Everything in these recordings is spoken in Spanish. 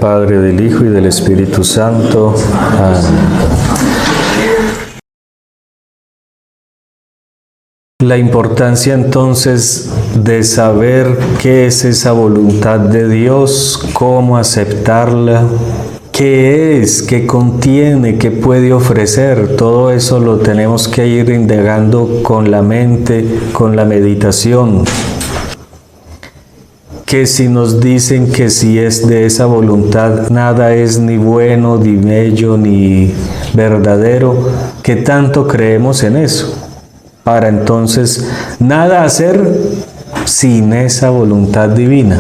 Padre, del Hijo y del Espíritu Santo. Amén. La importancia entonces de saber qué es esa voluntad de Dios, cómo aceptarla, qué es, qué contiene, qué puede ofrecer, todo eso lo tenemos que ir indagando con la mente, con la meditación. Que si nos dicen que si es de esa voluntad nada es ni bueno, ni bello, ni verdadero, ¿qué tanto creemos en eso? Para entonces nada hacer sin esa voluntad divina.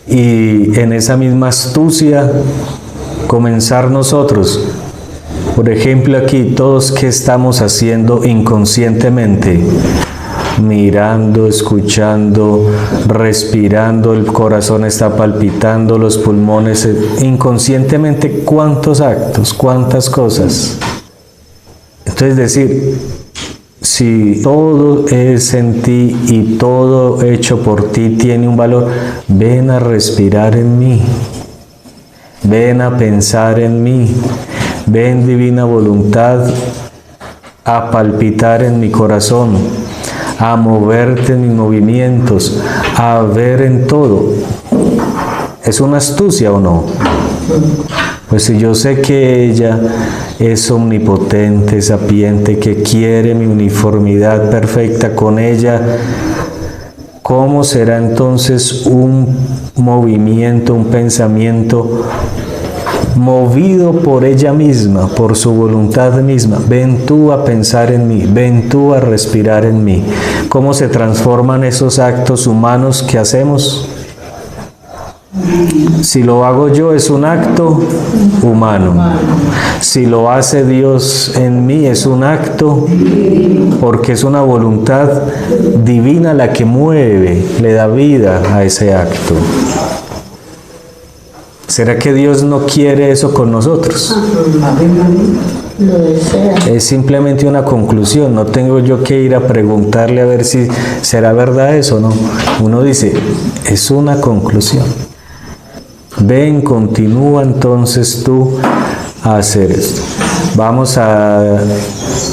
Y en esa misma astucia comenzar nosotros. Por ejemplo, aquí todos que estamos haciendo inconscientemente, mirando, escuchando, respirando, el corazón está palpitando, los pulmones, inconscientemente, ¿cuántos actos, cuántas cosas? Entonces decir, si todo es en ti y todo hecho por ti tiene un valor, ven a respirar en mí, ven a pensar en mí, ven divina voluntad a palpitar en mi corazón, a moverte en mis movimientos, a ver en todo. ¿Es una astucia o no? Pues si yo sé que ella es omnipotente, sapiente, que quiere mi uniformidad perfecta con ella, ¿cómo será entonces un movimiento, un pensamiento movido por ella misma, por su voluntad misma? Ven tú a pensar en mí, ven tú a respirar en mí. ¿Cómo se transforman esos actos humanos que hacemos? Si lo hago yo es un acto humano. Si lo hace Dios en mí es un acto, porque es una voluntad divina la que mueve, le da vida a ese acto. ¿Será que Dios no quiere eso con nosotros? Es simplemente una conclusión, no tengo yo que ir a preguntarle a ver si será verdad eso, ¿no? Uno dice, es una conclusión. Ven, continúa entonces tú a hacer esto. Vamos a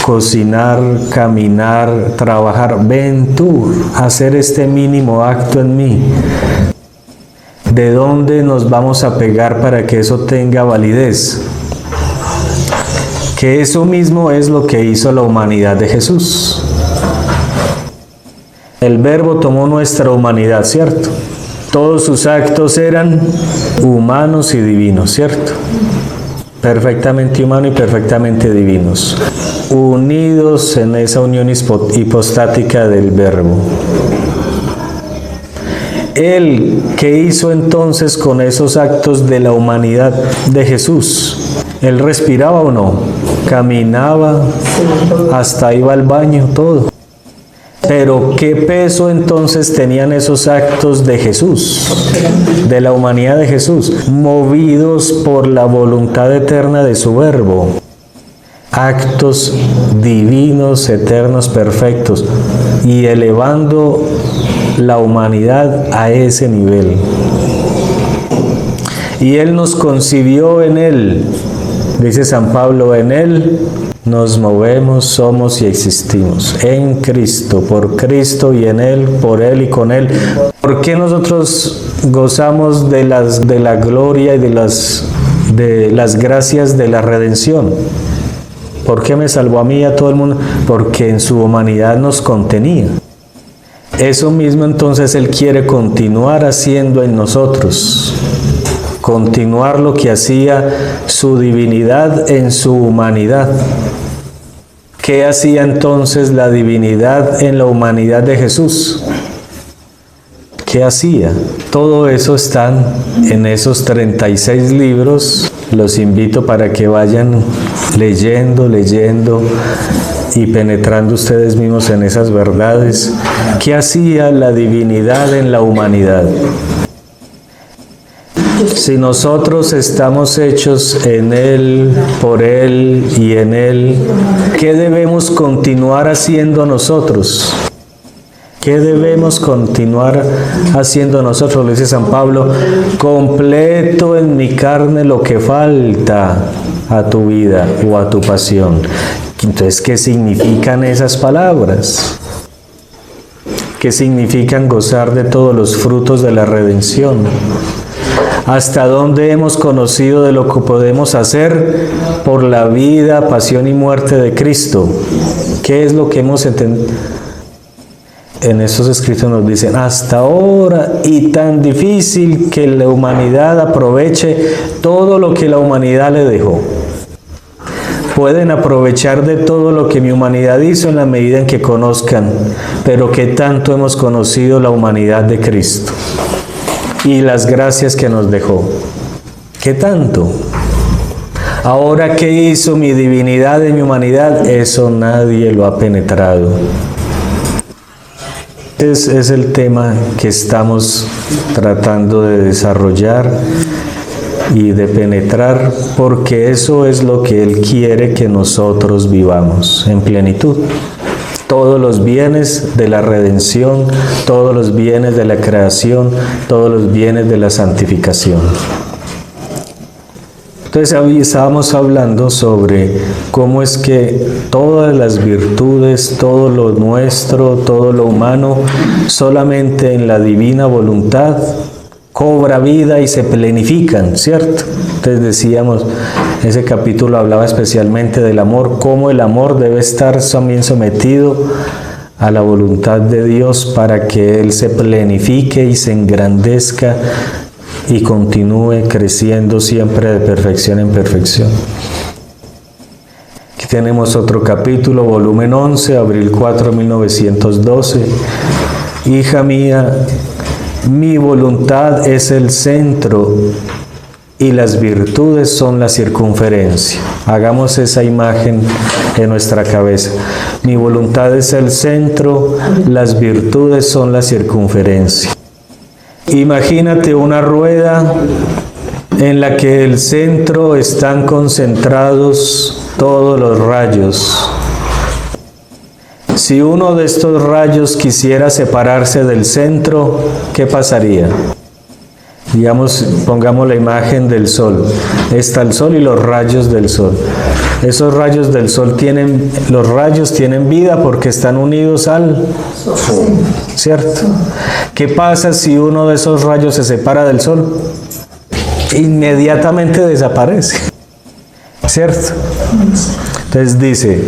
cocinar, caminar, trabajar. Ven tú a hacer este mínimo acto en mí. ¿De dónde nos vamos a pegar para que eso tenga validez? Que eso mismo es lo que hizo la humanidad de Jesús. El Verbo tomó nuestra humanidad, ¿cierto? Todos sus actos eran humanos y divinos, ¿cierto? Perfectamente humanos y perfectamente divinos, unidos en esa unión hipostática del Verbo. Él, ¿qué hizo entonces con esos actos de la humanidad de Jesús? ¿Él respiraba o no? Caminaba, hasta iba al baño, todo. Pero ¿qué peso entonces tenían esos actos de Jesús, de la humanidad de Jesús? Movidos por la voluntad eterna de su Verbo. Actos divinos, eternos, perfectos, y elevando la humanidad a ese nivel. Y Él nos concibió en Él, dice San Pablo, en Él nos movemos, somos y existimos. En Cristo, por Cristo y en Él, por Él y con Él. ¿Por qué nosotros gozamos de la gloria y de las gracias de la redención? ¿Por qué me salvó a mí y a todo el mundo? Porque en su humanidad nos contenía. Eso mismo entonces Él quiere continuar haciendo en nosotros. Continuar lo que hacía su divinidad en su humanidad. ¿Qué hacía entonces la divinidad en la humanidad de Jesús? ¿Qué hacía? Todo eso están en esos 36 libros. Los invito para que vayan leyendo y penetrando ustedes mismos en esas verdades. ¿Qué hacía la divinidad en la humanidad? Si nosotros estamos hechos en Él, por Él y en Él, ¿qué debemos continuar haciendo nosotros? ¿Qué debemos continuar haciendo nosotros? Lo dice San Pablo, completo en mi carne lo que falta a tu vida o a tu pasión. Entonces, ¿qué significan esas palabras? ¿Qué significan gozar de todos los frutos de la redención? ¿Hasta dónde hemos conocido de lo que podemos hacer por la vida, pasión y muerte de Cristo? ¿Qué es lo que hemos entendido? En estos escritos nos dicen, hasta ahora, y tan difícil que la humanidad aproveche todo lo que la humanidad le dejó. Pueden aprovechar de todo lo que mi humanidad hizo en la medida en que conozcan, pero ¿qué tanto hemos conocido la humanidad de Cristo? Y las gracias que nos dejó. ¿Qué tanto? Ahora, ¿qué hizo mi divinidad de mi humanidad? Eso nadie lo ha penetrado. Es el tema que estamos tratando de desarrollar y de penetrar, porque eso es lo que Él quiere que nosotros vivamos en plenitud. Todos los bienes de la redención, todos los bienes de la creación, todos los bienes de la santificación. Entonces, hoy estábamos hablando sobre cómo es que todas las virtudes, todo lo nuestro, todo lo humano, solamente en la divina voluntad cobra vida y se plenifican, ¿cierto? Entonces decíamos, ese capítulo hablaba especialmente del amor, cómo el amor debe estar también sometido a la voluntad de Dios para que Él se plenifique y se engrandezca y continúe creciendo siempre de perfección en perfección. Aquí tenemos otro capítulo, volumen 11, abril 4, 1912. Hija mía, mi voluntad es el centro y las virtudes son la circunferencia. Hagamos esa imagen en nuestra cabeza. Mi voluntad es el centro, las virtudes son la circunferencia. Imagínate una rueda en la que el centro están concentrados todos los rayos. Si uno de estos rayos quisiera separarse del centro, ¿qué pasaría? Digamos, pongamos la imagen del sol. Está el sol y los rayos del sol. Esos rayos del sol los rayos tienen vida porque están unidos al sol, ¿cierto? ¿Qué pasa si uno de esos rayos se separa del sol? Inmediatamente desaparece, ¿cierto? Entonces dice,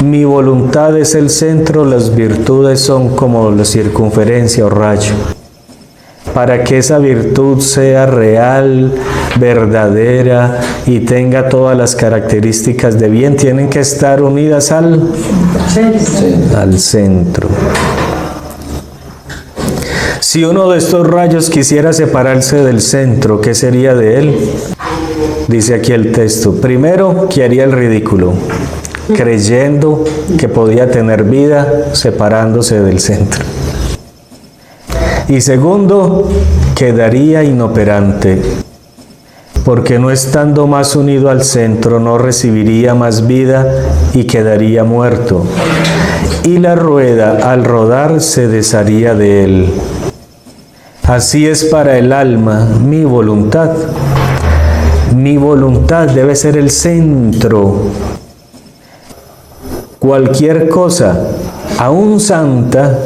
mi voluntad es el centro, las virtudes son como la circunferencia o rayo. Para que esa virtud sea real, verdadera y tenga todas las características de bien, tienen que estar unidas al centro. Si uno de estos rayos quisiera separarse del centro, ¿qué sería de él? Dice aquí el texto. Primero, que haría el ridículo, creyendo que podía tener vida separándose del centro. Y segundo, quedaría inoperante, porque no estando más unido al centro no recibiría más vida y quedaría muerto. Y la rueda al rodar se desharía de él. Así es para el alma mi voluntad. Mi voluntad debe ser el centro. Cualquier cosa, aún santa,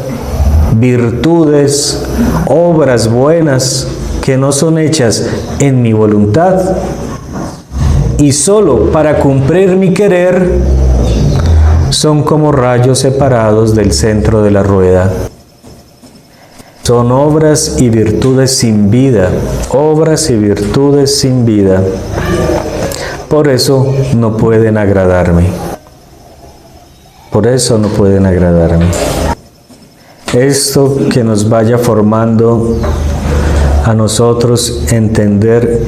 virtudes, obras buenas que no son hechas en mi voluntad y solo para cumplir mi querer, son como rayos separados del centro de la rueda. Son obras y virtudes sin vida, obras y virtudes sin vida. Por eso no pueden agradarme. Por eso no pueden agradarme. Esto que nos vaya formando a nosotros entender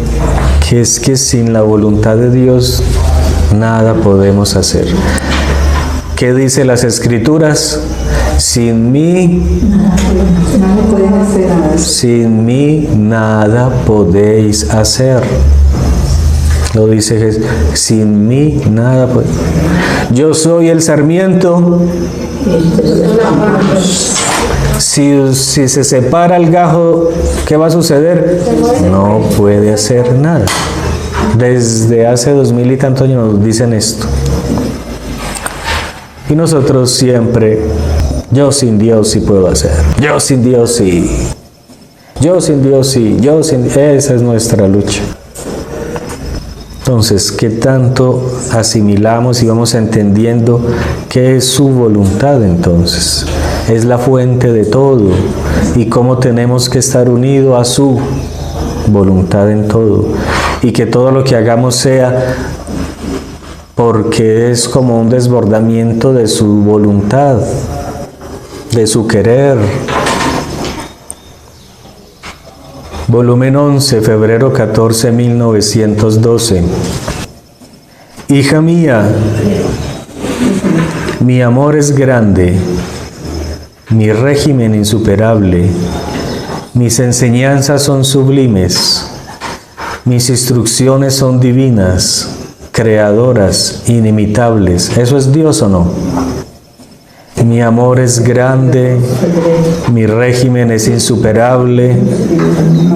que es que sin la voluntad de Dios nada podemos hacer. ¿Qué dice las Escrituras? Sin mí nada podéis hacer. Lo dice Jesús, sin mí nada puede. Yo soy el sarmiento. Si se separa el gajo, ¿qué va a suceder? No puede hacer nada. Desde hace 2000 y tantos años nos dicen esto. Y nosotros siempre, yo sin Dios sí puedo hacer. Yo sin Dios sí. Yo sin Dios sí. Esa es nuestra lucha. Entonces, ¿qué tanto asimilamos y vamos entendiendo qué es su voluntad entonces? Es la fuente de todo y cómo tenemos que estar unidos a su voluntad en todo. Y que todo lo que hagamos sea porque es como un desbordamiento de su voluntad, de su querer. Volumen 11, febrero 14, 1912. Hija mía, mi amor es grande, mi régimen insuperable, mis enseñanzas son sublimes, mis instrucciones son divinas, creadoras, inimitables. ¿Eso es Dios o no? Mi amor es grande, mi régimen es insuperable,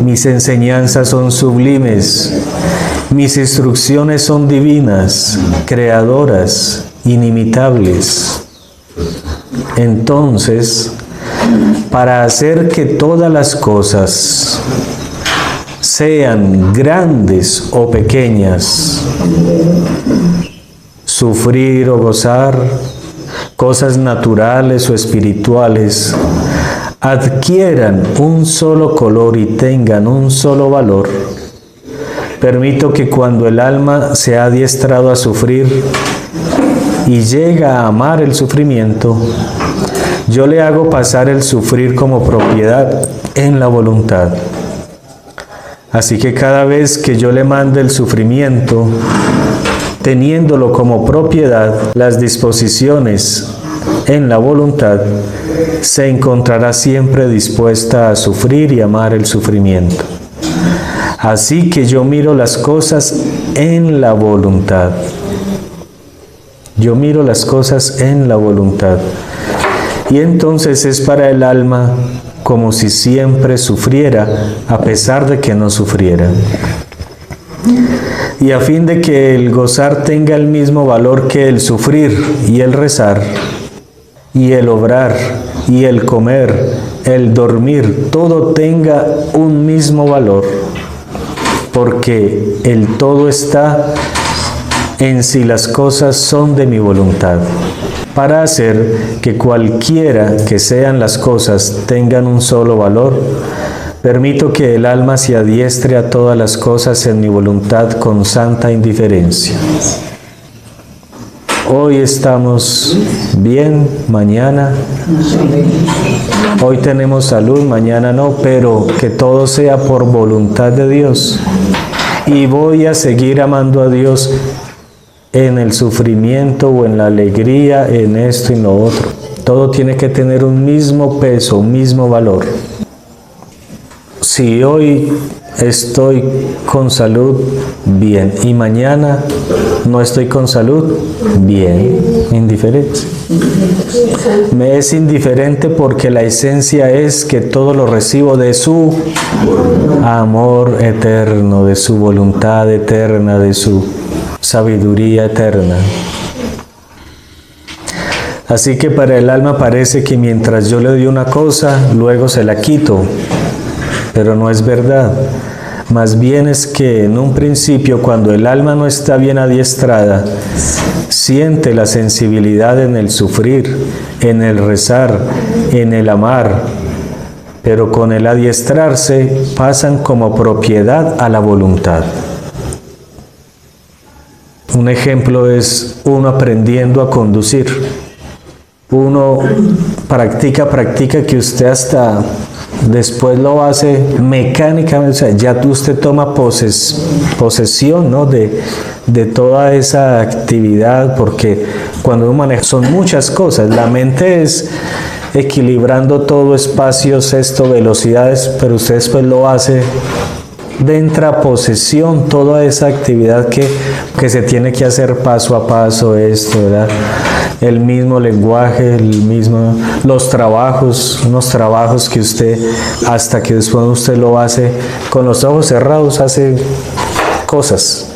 mis enseñanzas son sublimes, mis instrucciones son divinas, creadoras, inimitables. Entonces, para hacer que todas las cosas sean grandes o pequeñas, sufrir o gozar, cosas naturales o espirituales, adquieran un solo color y tengan un solo valor, permito que cuando el alma se ha adiestrado a sufrir y llega a amar el sufrimiento, yo le hago pasar el sufrir como propiedad en la voluntad. Así que cada vez que yo le mande el sufrimiento, teniéndolo como propiedad, las disposiciones en la voluntad, se encontrará siempre dispuesta a sufrir y amar el sufrimiento. Así que yo miro las cosas en la voluntad. Yo miro las cosas en la voluntad. Y entonces es para el alma como si siempre sufriera, a pesar de que no sufriera. Y a fin de que el gozar tenga el mismo valor que el sufrir y el rezar, y el obrar, y el comer, el dormir, todo tenga un mismo valor, porque el todo está en si las cosas son de mi voluntad, para hacer que cualquiera que sean las cosas tengan un solo valor. Permito que el alma se adiestre a todas las cosas en mi voluntad con santa indiferencia. Hoy estamos bien, mañana. Hoy tenemos salud, mañana no, pero que todo sea por voluntad de Dios. Y voy a seguir amando a Dios en el sufrimiento o en la alegría, en esto y en lo otro. Todo tiene que tener un mismo peso, un mismo valor. Si hoy estoy con salud, bien, y mañana no estoy con salud, bien, indiferente. Me es indiferente porque la esencia es que todo lo recibo de su amor eterno, de su voluntad eterna, de su sabiduría eterna. Así que para el alma parece que mientras yo le doy una cosa, luego se la quito. Pero no es verdad. Más bien es que en un principio, cuando el alma no está bien adiestrada, siente la sensibilidad en el sufrir, en el rezar, en el amar, pero con el adiestrarse pasan como propiedad a la voluntad. Un ejemplo es uno aprendiendo a conducir. Uno practica que usted hasta después lo hace mecánicamente, o sea, ya usted toma posesión, ¿no?, de toda esa actividad, porque cuando uno maneja son muchas cosas. La mente es equilibrando todo, espacios, velocidades, pero usted después lo hace entra posesión, toda esa actividad que se tiene que hacer paso a paso, esto, ¿verdad? El mismo lenguaje, los trabajos, unos trabajos que usted, hasta que después usted lo hace con los ojos cerrados, hace cosas.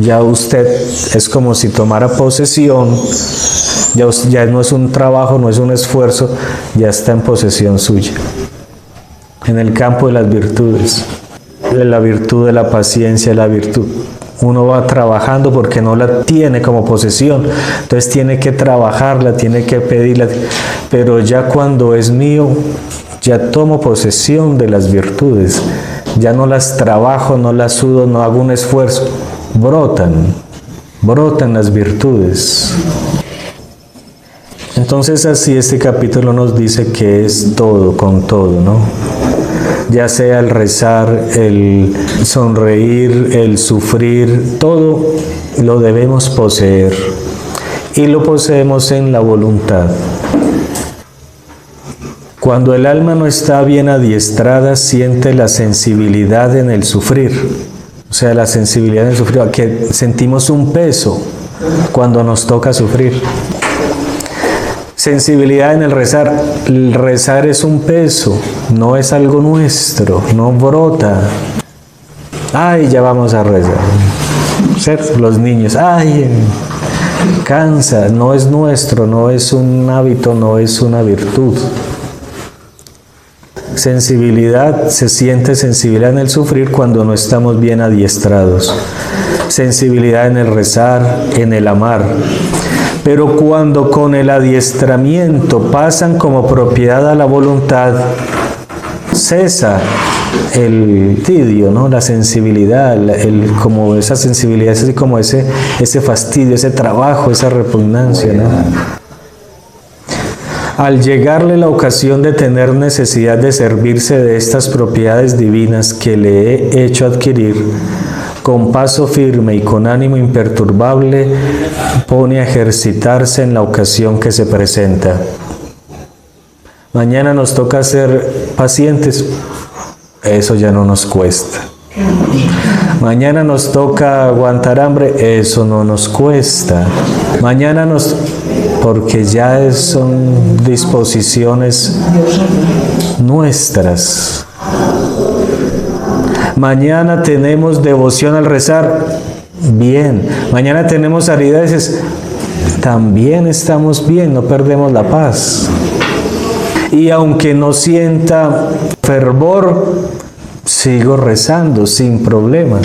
Ya usted es como si tomara posesión, ya no es un trabajo, no es un esfuerzo, ya está en posesión suya. En el campo de las virtudes, la virtud de la paciencia, la virtud. Uno va trabajando porque no la tiene como posesión, entonces tiene que trabajarla, tiene que pedirla, pero ya cuando es mío, ya tomo posesión de las virtudes, ya no las trabajo, no las sudo, no hago un esfuerzo, brotan las virtudes. Entonces así este capítulo nos dice que es todo con todo, ¿no? Ya sea el rezar, el sonreír, el sufrir, todo lo debemos poseer. Y lo poseemos en la voluntad. Cuando el alma no está bien adiestrada, siente la sensibilidad en el sufrir. O sea, la sensibilidad en el sufrir, que sentimos un peso cuando nos toca sufrir. Sensibilidad en el rezar. El rezar es un peso, no es algo nuestro, no brota. Ay, ya vamos a rezar. ¿Cierto? Los niños, ay, cansa, no es nuestro, no es un hábito, no es una virtud. Sensibilidad, se siente sensibilidad en el sufrir cuando no estamos bien adiestrados. Sensibilidad en el rezar, en el amar. Pero cuando con el adiestramiento pasan como propiedad a la voluntad, cesa el tidio, ¿no? La sensibilidad, como esa sensibilidad, es como ese fastidio, ese trabajo, esa repugnancia, ¿no? Al llegarle la ocasión de tener necesidad de servirse de estas propiedades divinas que le he hecho adquirir, con paso firme y con ánimo imperturbable, pone a ejercitarse en la ocasión que se presenta. Mañana nos toca ser pacientes, eso ya no nos cuesta. Mañana nos toca aguantar hambre, eso no nos cuesta. Mañana porque ya son disposiciones nuestras. Mañana tenemos devoción al rezar, bien. Mañana tenemos aridez, también estamos bien, no perdemos la paz. Y aunque no sienta fervor, sigo rezando sin problema.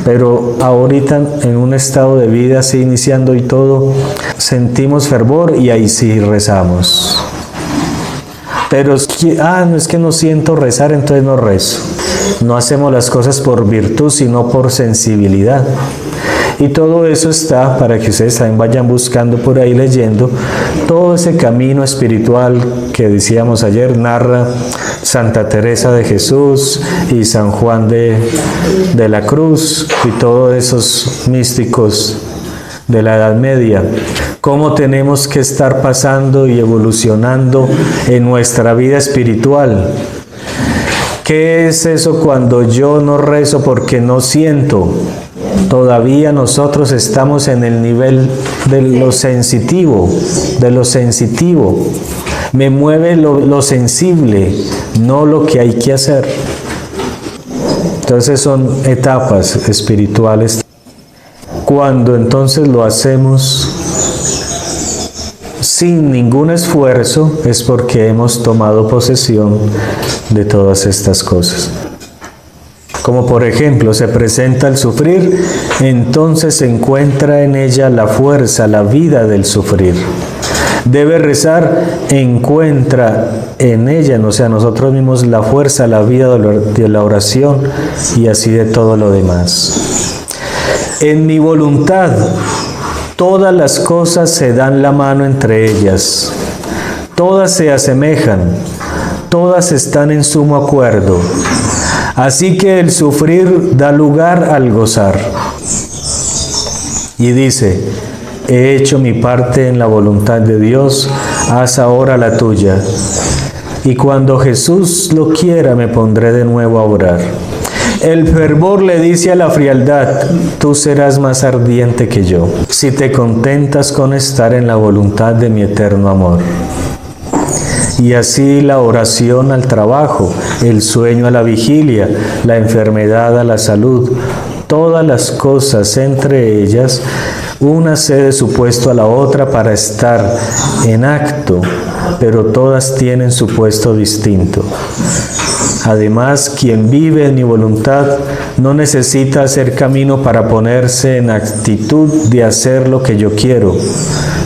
Pero ahorita en un estado de vida así iniciando y todo, sentimos fervor y ahí sí rezamos. Pero no es que no siento rezar, entonces no rezo. No hacemos las cosas por virtud, sino por sensibilidad. Y todo eso está para que ustedes también vayan buscando por ahí, leyendo todo ese camino espiritual que decíamos ayer, narra Santa Teresa de Jesús y San Juan de la Cruz y todos esos místicos de la Edad Media. Cómo tenemos que estar pasando y evolucionando en nuestra vida espiritual. ¿Qué es eso cuando yo no rezo porque no siento? Todavía nosotros estamos en el nivel de lo sensitivo, Me mueve lo sensible, no lo que hay que hacer. Entonces son etapas espirituales. Cuando entonces lo hacemos sin ningún esfuerzo, es porque hemos tomado posesión de todas estas cosas. Como por ejemplo, se presenta el sufrir, entonces se encuentra en ella la fuerza, la vida del sufrir. Debe rezar, encuentra en ella, o sea, nosotros mismos la fuerza, la vida de la oración y así de todo lo demás. En mi voluntad, todas las cosas se dan la mano entre ellas, todas se asemejan, todas están en sumo acuerdo. Así que el sufrir da lugar al gozar. Y dice, he hecho mi parte en la voluntad de Dios, haz ahora la tuya. y cuando Jesús lo quiera me pondré de nuevo a orar. El fervor le dice a la frialdad, tú serás más ardiente que yo, si te contentas con estar en la voluntad de mi eterno amor. Y así la oración al trabajo, el sueño a la vigilia, la enfermedad a la salud, todas las cosas entre ellas, una cede su puesto a la otra para estar en acto, pero todas tienen su puesto distinto. Además, quien vive en mi voluntad no necesita hacer camino para ponerse en actitud de hacer lo que yo quiero,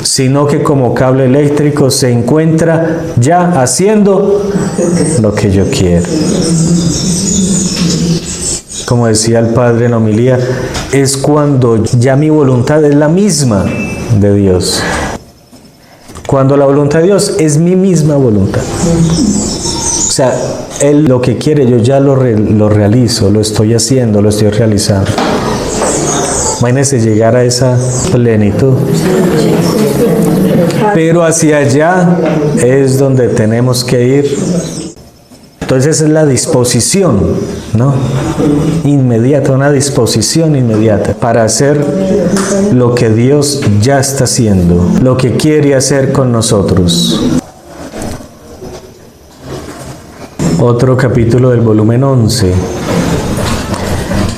sino que como cable eléctrico se encuentra ya haciendo lo que yo quiero. Como decía el Padre en la homilía, es cuando ya mi voluntad es la misma de Dios. Cuando la voluntad de Dios es mi misma voluntad. O sea, Él lo que quiere, yo ya lo realizo, lo estoy haciendo, lo estoy realizando. Imagínense llegar a esa plenitud. Pero hacia allá es donde tenemos que ir. Entonces es la disposición, ¿no? Inmediata, una disposición inmediata para hacer lo que Dios ya está haciendo, lo que quiere hacer con nosotros. Otro capítulo del volumen 11.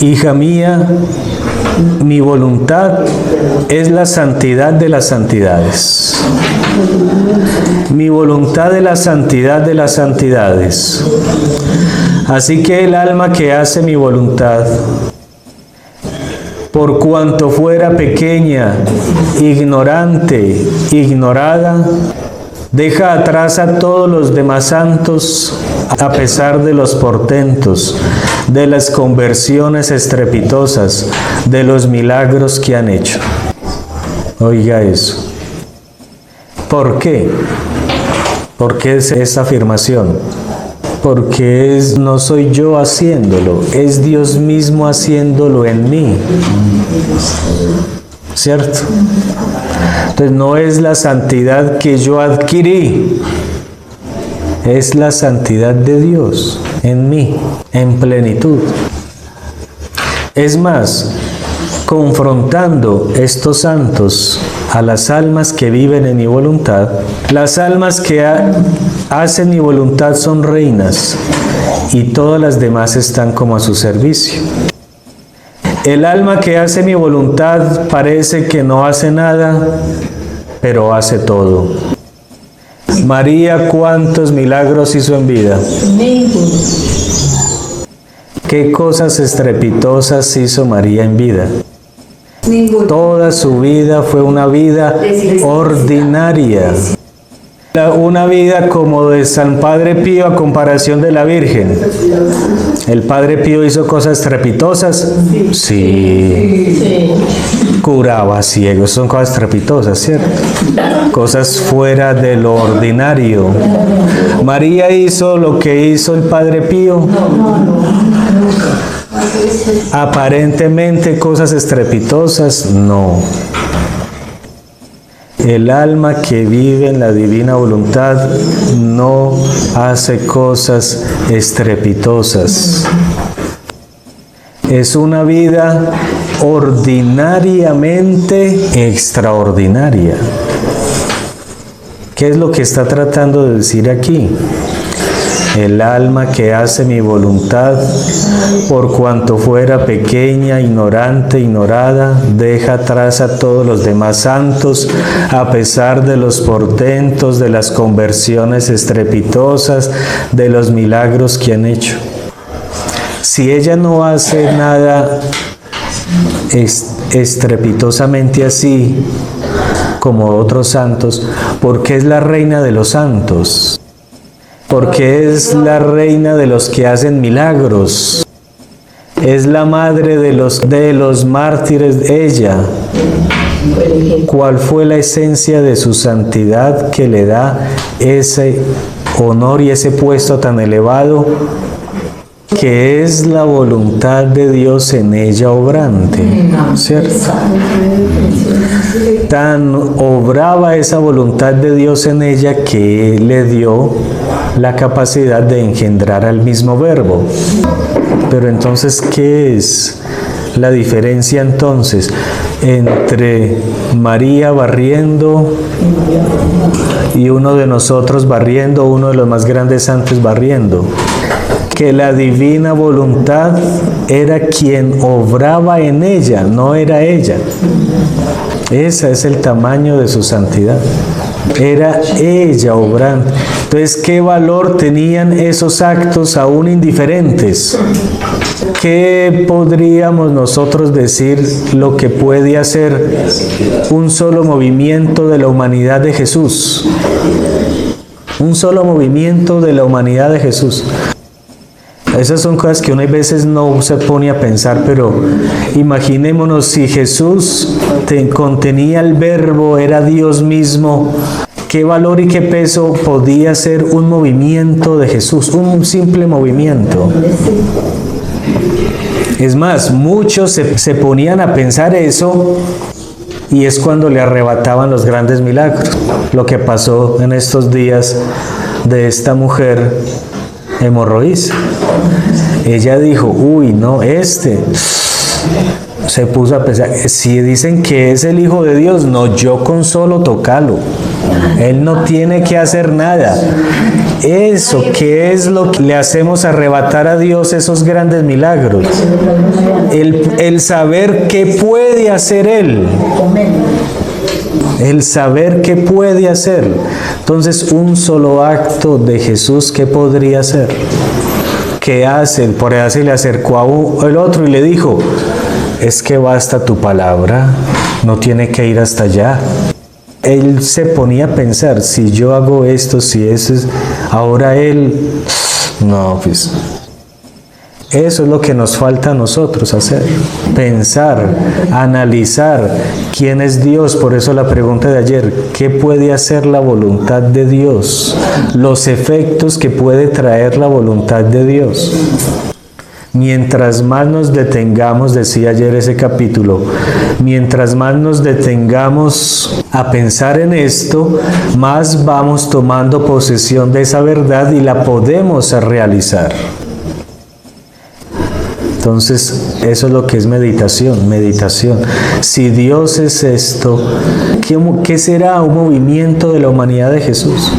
Hija mía, mi voluntad es la santidad de las santidades. Mi voluntad es la santidad de las santidades. Así que el alma que hace mi voluntad, por cuanto fuera pequeña, ignorante, ignorada, deja atrás a todos los demás santos, a pesar de los portentos, de las conversiones estrepitosas, de los milagros que han hecho. Oiga eso. ¿Por qué? ¿Por qué es esa afirmación? Porque no soy yo haciéndolo, es Dios mismo haciéndolo en mí. ¿Cierto? Entonces no es la santidad que yo adquirí, es la santidad de Dios en mí, en plenitud. Es más, confrontando estos santos a las almas que viven en mi voluntad, las almas que hacen mi voluntad son reinas y todas las demás están como a su servicio. El alma que hace mi voluntad parece que no hace nada, pero hace todo. María, ¿cuántos milagros hizo en vida? ¿Qué cosas estrepitosas hizo María en vida? Toda su vida fue una vida ordinaria. Una vida como de San Padre Pío a comparación de la Virgen. ¿El Padre Pío hizo cosas estrepitosas? Sí. Curaba ciegos, son cosas estrepitosas, ¿cierto? Cosas fuera de lo ordinario. ¿María hizo lo que hizo el Padre Pío? Aparentemente cosas estrepitosas, no. El alma que vive en la divina voluntad no hace cosas estrepitosas. Es una vida ordinariamente extraordinaria. ¿Qué es lo que está tratando de decir aquí? El alma que hace mi voluntad, por cuanto fuera pequeña, ignorante, ignorada, deja atrás a todos los demás santos, a pesar de los portentos, de las conversiones estrepitosas, de los milagros que han hecho. Si ella no hace nada estrepitosamente así, como otros santos, porque es la reina de los santos. Porque es la reina de los que hacen milagros. Es la madre de los mártires, ella. ¿Cuál fue la esencia de su santidad que le da ese honor y ese puesto tan elevado? Que es la voluntad de Dios en ella obrante, ¿cierto? Tan obraba esa voluntad de Dios en ella que le dio la capacidad de engendrar al mismo verbo. Pero entonces, ¿qué es la diferencia entonces entre María barriendo y uno de nosotros barriendo, uno de los más grandes santos barriendo? Que la divina voluntad era quien obraba en ella, no era ella. Ese es el tamaño de su santidad. Era ella obrando. Entonces, ¿qué valor tenían esos actos aún indiferentes? ¿Qué podríamos nosotros decir lo que puede hacer un solo movimiento de la humanidad de Jesús? Un solo movimiento de la humanidad de Jesús. Esas son cosas que uno a veces no se pone a pensar, pero imaginémonos si Jesús contenía el verbo, era Dios mismo, qué valor y qué peso podía ser un movimiento de Jesús, un simple movimiento. Es más, muchos se ponían a pensar eso y es cuando le arrebataban los grandes milagros. Lo que pasó en estos días de esta mujer hemorroísa. Ella dijo, uy, no, se puso a pensar, si dicen que es el Hijo de Dios, no, yo con solo tocarlo, Él no tiene que hacer nada. Eso, ¿qué es lo que le hacemos arrebatar a Dios esos grandes milagros? El saber qué puede hacer Él. El saber qué puede hacer. Entonces, un solo acto de Jesús, ¿qué podría hacer? ¿Qué hace? Por eso se le acercó a el otro y le dijo, es que basta tu palabra, no tiene que ir hasta allá. Él se ponía a pensar, si yo hago esto, si eso es, ahora él, no, pues, eso es lo que nos falta a nosotros hacer, pensar, analizar quién es Dios. Por eso la pregunta de ayer, ¿qué puede hacer la voluntad de Dios? Los efectos que puede traer la voluntad de Dios. Mientras más nos detengamos, decía ayer ese capítulo, mientras más nos detengamos a pensar en esto, más vamos tomando posesión de esa verdad y la podemos realizar. Entonces, eso es lo que es meditación, meditación. Si Dios es esto, ¿qué será un movimiento de la humanidad de Jesús?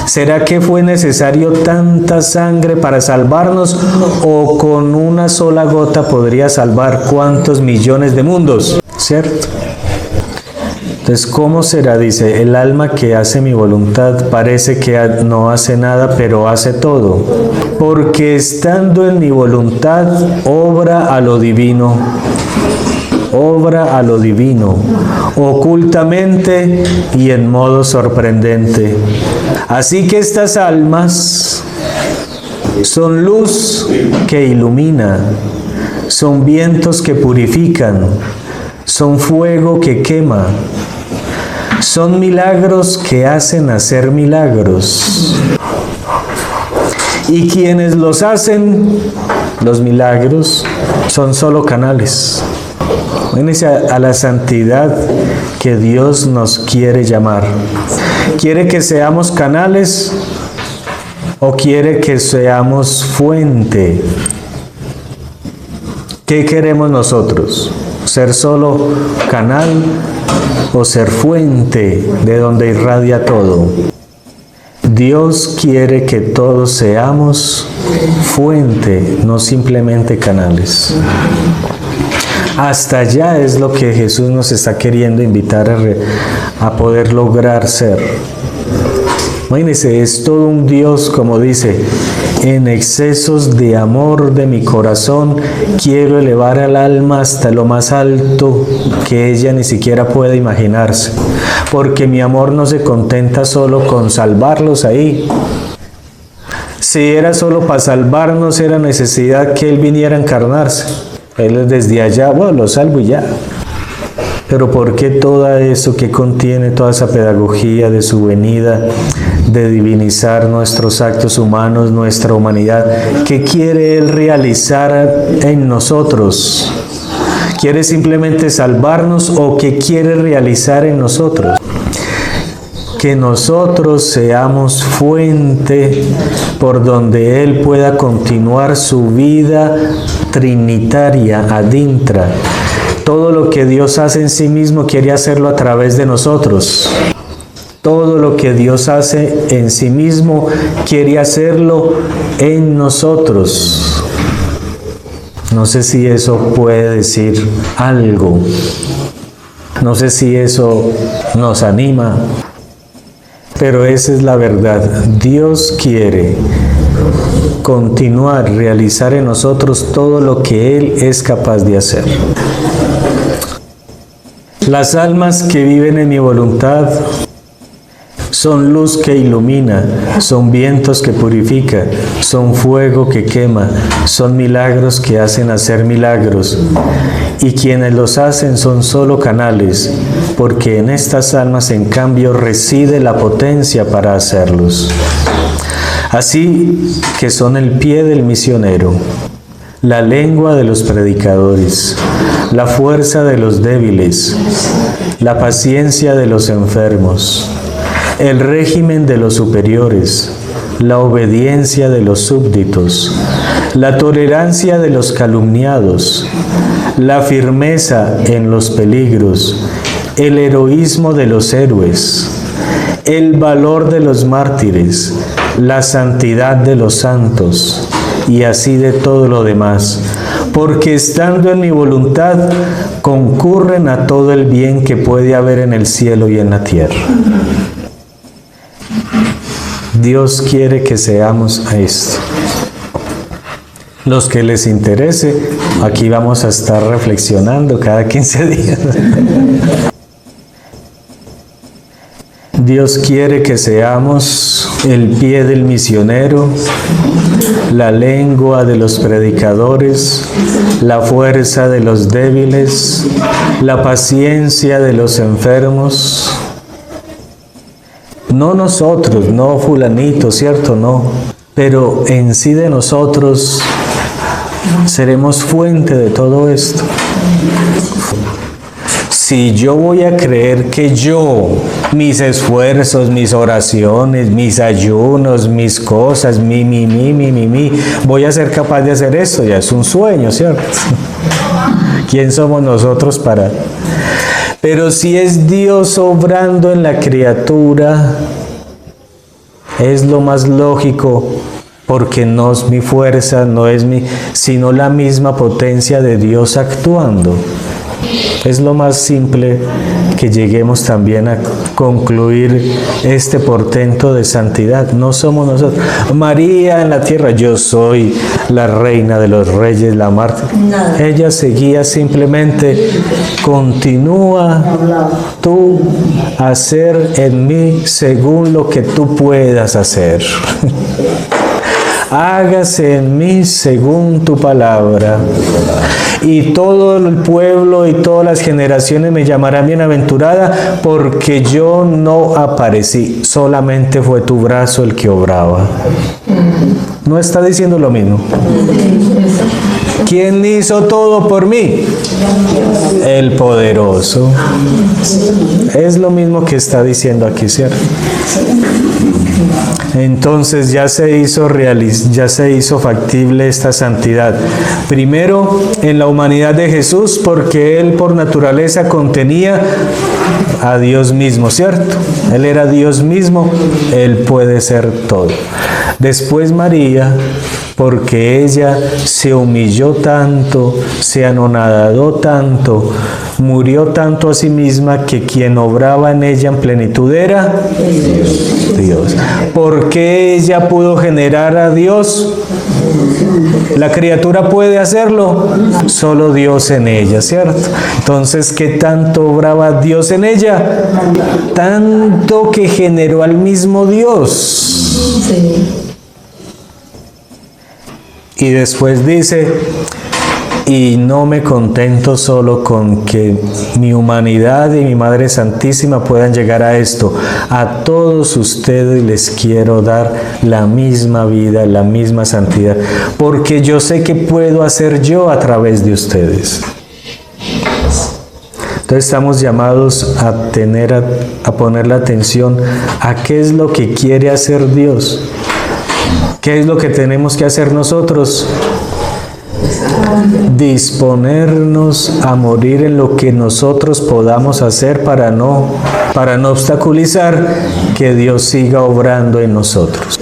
¿Será que fue necesario tanta sangre para salvarnos o con una sola gota podría salvar cuántos millones de mundos? ¿Cierto? Entonces, ¿cómo será? Dice, el alma que hace mi voluntad parece que no hace nada, pero hace todo. Porque estando en mi voluntad, obra a lo divino. Obra a lo divino, ocultamente y en modo sorprendente. Así que estas almas son luz que ilumina, son vientos que purifican, son fuego que quema, son milagros que hacen hacer milagros. Y quienes los hacen, los milagros, son solo canales. Imagínense a la santidad que Dios nos quiere llamar. ¿Quiere que seamos canales o quiere que seamos fuente? ¿Qué queremos nosotros? ¿Ser solo canal o ser fuente de donde irradia todo? Dios quiere que todos seamos fuente, no simplemente canales. Hasta allá es lo que Jesús nos está queriendo invitar a poder lograr ser. Imagínense, es todo un Dios, como dice, en excesos de amor de mi corazón, quiero elevar al alma hasta lo más alto que ella ni siquiera puede imaginarse. Porque mi amor no se contenta solo con salvarlos ahí. Si era solo para salvarnos, era necesidad que Él viniera a encarnarse. Él desde allá, bueno, lo salvo y ya. Pero ¿por qué todo eso que contiene toda esa pedagogía de su venida, de divinizar nuestros actos humanos, nuestra humanidad? ¿Qué quiere Él realizar en nosotros? ¿Quiere simplemente salvarnos o qué quiere realizar en nosotros? que nosotros seamos fuente por donde Él pueda continuar su vida trinitaria, adintra. Todo lo que Dios hace en sí mismo quiere hacerlo a través de nosotros. Todo lo que Dios hace en sí mismo quiere hacerlo en nosotros. No sé si eso puede decir algo. No sé si eso nos anima. Pero esa es la verdad. Dios quiere continuar, realizar en nosotros todo lo que Él es capaz de hacer. Las almas que viven en mi voluntad son luz que ilumina, son vientos que purifica, son fuego que quema, son milagros que hacen hacer milagros. Y quienes los hacen son solo canales, porque en estas almas en cambio reside la potencia para hacerlos. Así que son el pie del misionero, la lengua de los predicadores, la fuerza de los débiles, la paciencia de los enfermos, el régimen de los superiores, la obediencia de los súbditos, la tolerancia de los calumniados, la firmeza en los peligros, el heroísmo de los héroes, el valor de los mártires, la santidad de los santos, y así de todo lo demás, porque estando en mi voluntad concurren a todo el bien que puede haber en el cielo y en la tierra. Dios quiere que seamos esto. Los que les interese, aquí vamos a estar reflexionando cada 15 días. Dios quiere que seamos el pie del misionero, la lengua de los predicadores, la fuerza de los débiles, la paciencia de los enfermos. No nosotros, no fulanito, ¿cierto? No. Pero en sí de nosotros seremos fuente de todo esto. Si yo voy a creer que yo, mis esfuerzos, mis oraciones, mis ayunos, mis cosas, voy a ser capaz de hacer eso, ya es un sueño, ¿cierto? ¿Quién somos nosotros para...? Pero si es Dios obrando en la criatura, es lo más lógico, porque no es mi fuerza, no es sino la misma potencia de Dios actuando. Es lo más simple que lleguemos también a concluir este portento de santidad. No somos nosotros. María en la tierra, yo soy la reina de los reyes, la mártir. Ella seguía simplemente, continúa tú a hacer en mí según lo que tú puedas hacer. Hágase en mí según tu palabra. Y todo el pueblo y todas las generaciones me llamarán bienaventurada, porque yo no aparecí, solamente fue tu brazo el que obraba. ¿No está diciendo lo mismo? ¿Quién hizo todo por mí? El poderoso. Es lo mismo que está diciendo aquí, ¿cierto? Entonces ya se hizo factible esta santidad. Primero, en la humanidad de Jesús, porque Él por naturaleza contenía a Dios mismo, ¿cierto? Él era Dios mismo, Él puede ser todo. Después María, porque ella se humilló tanto, se anonadó tanto, murió tanto a sí misma, que quien obraba en ella en plenitud era Dios. ¿Por qué ella pudo generar a Dios? ¿La criatura puede hacerlo? Solo Dios en ella, ¿cierto? Entonces, ¿qué tanto obraba Dios en ella? Tanto que generó al mismo Dios. Sí. Y después dice, y no me contento solo con que mi humanidad y mi Madre Santísima puedan llegar a esto. A todos ustedes les quiero dar la misma vida, la misma santidad, porque yo sé que puedo hacer yo a través de ustedes. Entonces estamos llamados a poner la atención a qué es lo que quiere hacer Dios. ¿Qué es lo que tenemos que hacer nosotros? Disponernos a morir en lo que nosotros podamos hacer para no obstaculizar que Dios siga obrando en nosotros.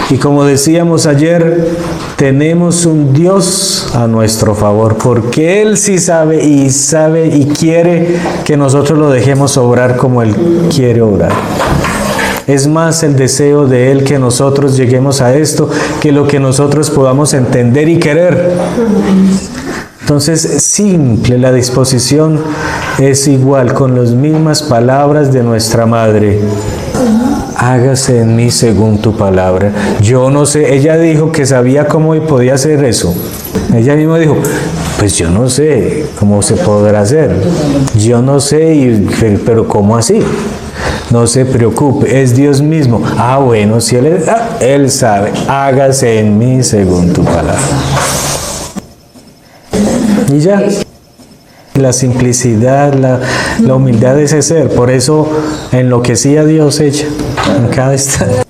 Y como decíamos ayer, tenemos un Dios a nuestro favor, porque Él sí sabe y quiere que nosotros lo dejemos obrar como Él quiere obrar. Es más el deseo de Él que nosotros lleguemos a esto, que lo que nosotros podamos entender y querer. Entonces, simple, la disposición es igual, con las mismas palabras de nuestra Madre. Hágase en mí según tu palabra. Yo no sé, ella dijo que sabía cómo podía hacer eso. Ella misma dijo, pues yo no sé cómo se podrá hacer. Yo no sé, pero ¿cómo así? No se preocupe, es Dios mismo. Ah, bueno, si Él sabe. Hágase en mí según tu palabra. Y ya. La simplicidad, la humildad de ese ser. Por eso enloquecía a Dios ella en cada instante.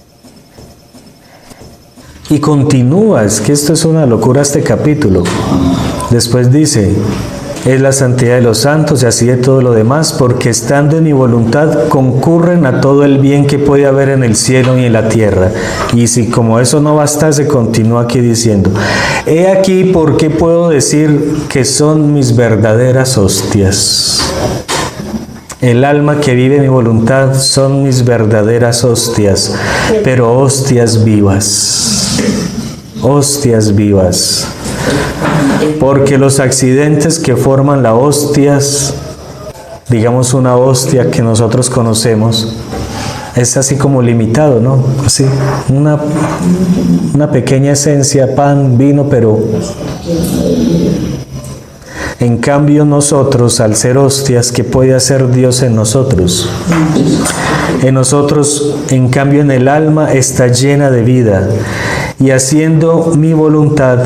Y continúa, es que esto es una locura este capítulo. Después dice, es la santidad de los santos y así de todo lo demás, porque estando en mi voluntad concurren a todo el bien que puede haber en el cielo y en la tierra. Y si como eso no bastase, continúa aquí diciendo, he aquí por qué puedo decir que son mis verdaderas hostias. El alma que vive mi voluntad son mis verdaderas hostias, pero hostias vivas. Hostias vivas. Porque los accidentes que forman las hostias, digamos una hostia que nosotros conocemos, es así como limitado, ¿no? Así, una pequeña esencia, pan, vino, pero en cambio nosotros, al ser hostias, ¿qué puede hacer Dios en nosotros? En nosotros, en cambio, en el alma está llena de vida, y haciendo mi voluntad,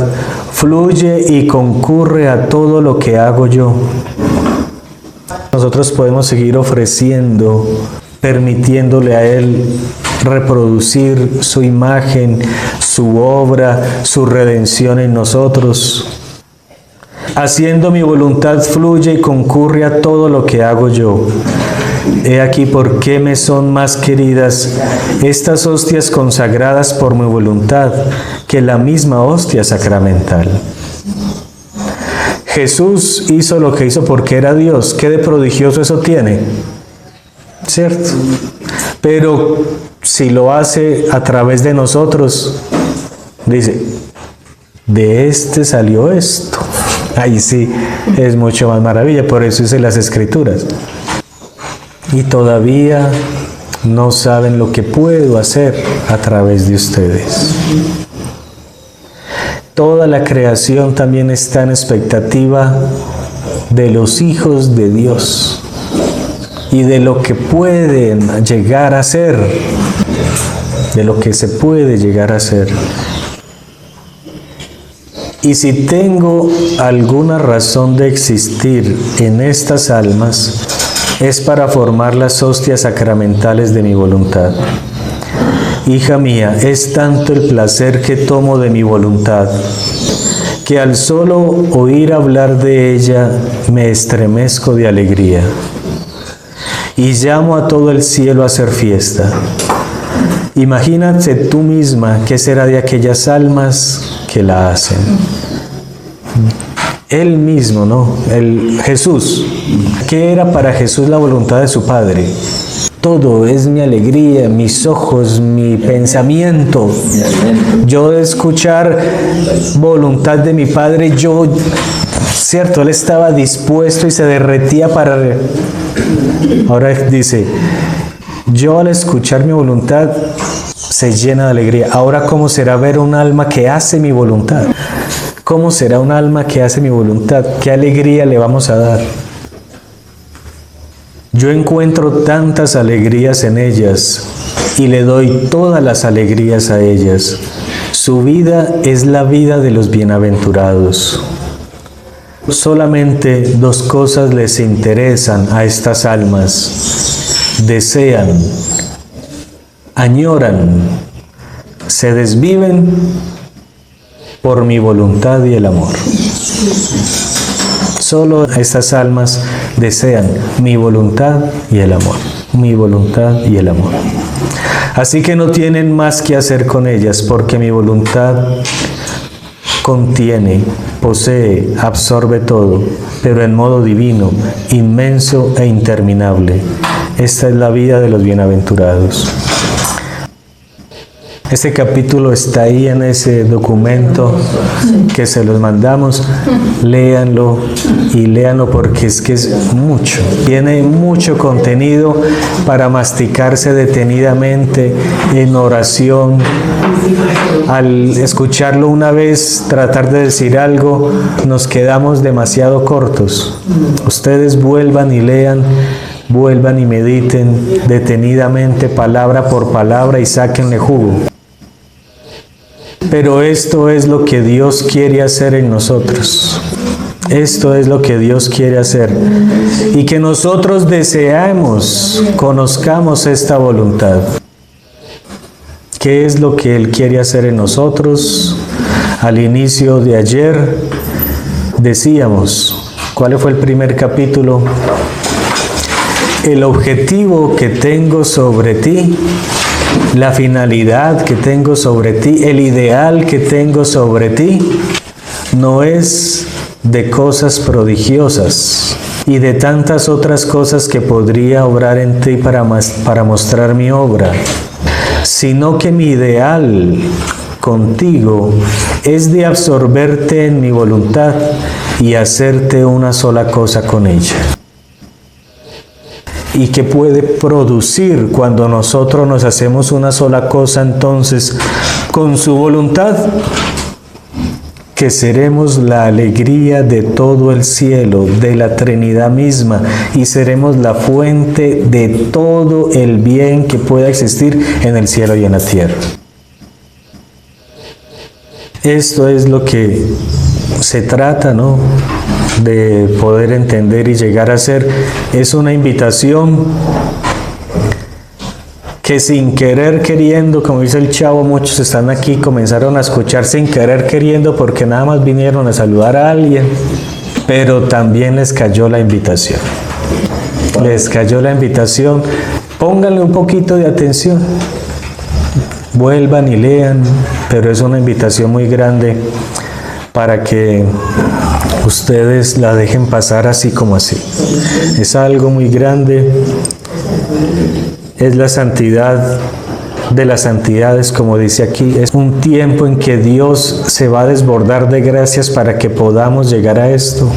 fluye y concurre a todo lo que hago yo. Nosotros podemos seguir ofreciendo, permitiéndole a Él reproducir su imagen, su obra, su redención en nosotros. Haciendo mi voluntad fluye y concurre a todo lo que hago yo. He aquí por qué me son más queridas estas hostias consagradas por mi voluntad que la misma hostia sacramental. Jesús hizo lo que hizo porque era Dios. ¿Qué de prodigioso eso tiene? ¿Cierto? Pero si lo hace a través de nosotros, dice, de este salió esto. Ahí sí es mucho más maravilla, por eso dice las Escrituras. Y todavía no saben lo que puedo hacer a través de ustedes. Toda la creación también está en expectativa de los hijos de Dios y de lo que pueden llegar a ser, de lo que se puede llegar a ser. Y si tengo alguna razón de existir en estas almas, es para formar las hostias sacramentales de mi voluntad. Hija mía, es tanto el placer que tomo de mi voluntad, que al solo oír hablar de ella me estremezco de alegría, y llamo a todo el cielo a hacer fiesta. Imagínate tú misma qué será de aquellas almas que la hacen. Él mismo, ¿no? Jesús. ¿Qué era para Jesús la voluntad de su Padre? Todo es mi alegría, mis ojos, mi pensamiento. Yo de escuchar voluntad de mi Padre, cierto, Él estaba dispuesto y se derretía para... Ahora dice, yo al escuchar mi voluntad se llena de alegría. Ahora, ¿cómo será ver un alma que hace mi voluntad? ¿Cómo será un alma que hace mi voluntad? ¿Qué alegría le vamos a dar? Yo encuentro tantas alegrías en ellas y le doy todas las alegrías a ellas. Su vida es la vida de los bienaventurados. Solamente dos cosas les interesan a estas almas. Desean, añoran, se desviven por mi voluntad y el amor. Solo estas almas desean mi voluntad y el amor. Mi voluntad y el amor. Así que no tienen más que hacer con ellas, porque mi voluntad contiene, posee, absorbe todo, pero en modo divino, inmenso e interminable. Esta es la vida de los bienaventurados. Este capítulo está ahí en ese documento que se los mandamos. Léanlo y léanlo porque es que es mucho. Tiene mucho contenido para masticarse detenidamente en oración. Al escucharlo una vez, tratar de decir algo, nos quedamos demasiado cortos. Ustedes vuelvan y lean. Vuelvan y mediten detenidamente, palabra por palabra, y sáquenle jugo. Pero esto es lo que Dios quiere hacer en nosotros. Esto es lo que Dios quiere hacer. Y que nosotros deseamos, conozcamos esta voluntad. ¿Qué es lo que Él quiere hacer en nosotros? Al inicio de ayer decíamos, ¿cuál fue el primer capítulo? El objetivo que tengo sobre ti, la finalidad que tengo sobre ti, el ideal que tengo sobre ti, no es de cosas prodigiosas y de tantas otras cosas que podría obrar en ti para mostrar mi obra, sino que mi ideal contigo es de absorberte en mi voluntad y hacerte una sola cosa con ella. ¿Y qué puede producir cuando nosotros nos hacemos una sola cosa entonces con su voluntad? Que seremos la alegría de todo el cielo, de la Trinidad misma, y seremos la fuente de todo el bien que pueda existir en el cielo y en la tierra. Esto es lo que se trata, ¿no?, de poder entender y llegar a ser. Es una invitación que sin querer queriendo, como dice el chavo, muchos están aquí, comenzaron a escuchar sin querer queriendo porque nada más vinieron a saludar a alguien, pero también les cayó la invitación. Les cayó la invitación. Pónganle un poquito de atención. Vuelvan y lean, pero es una invitación muy grande para que ustedes la dejen pasar así como así. Es algo muy grande. Es la santidad de las santidades, como dice aquí. Es un tiempo en que Dios se va a desbordar de gracias para que podamos llegar a esto,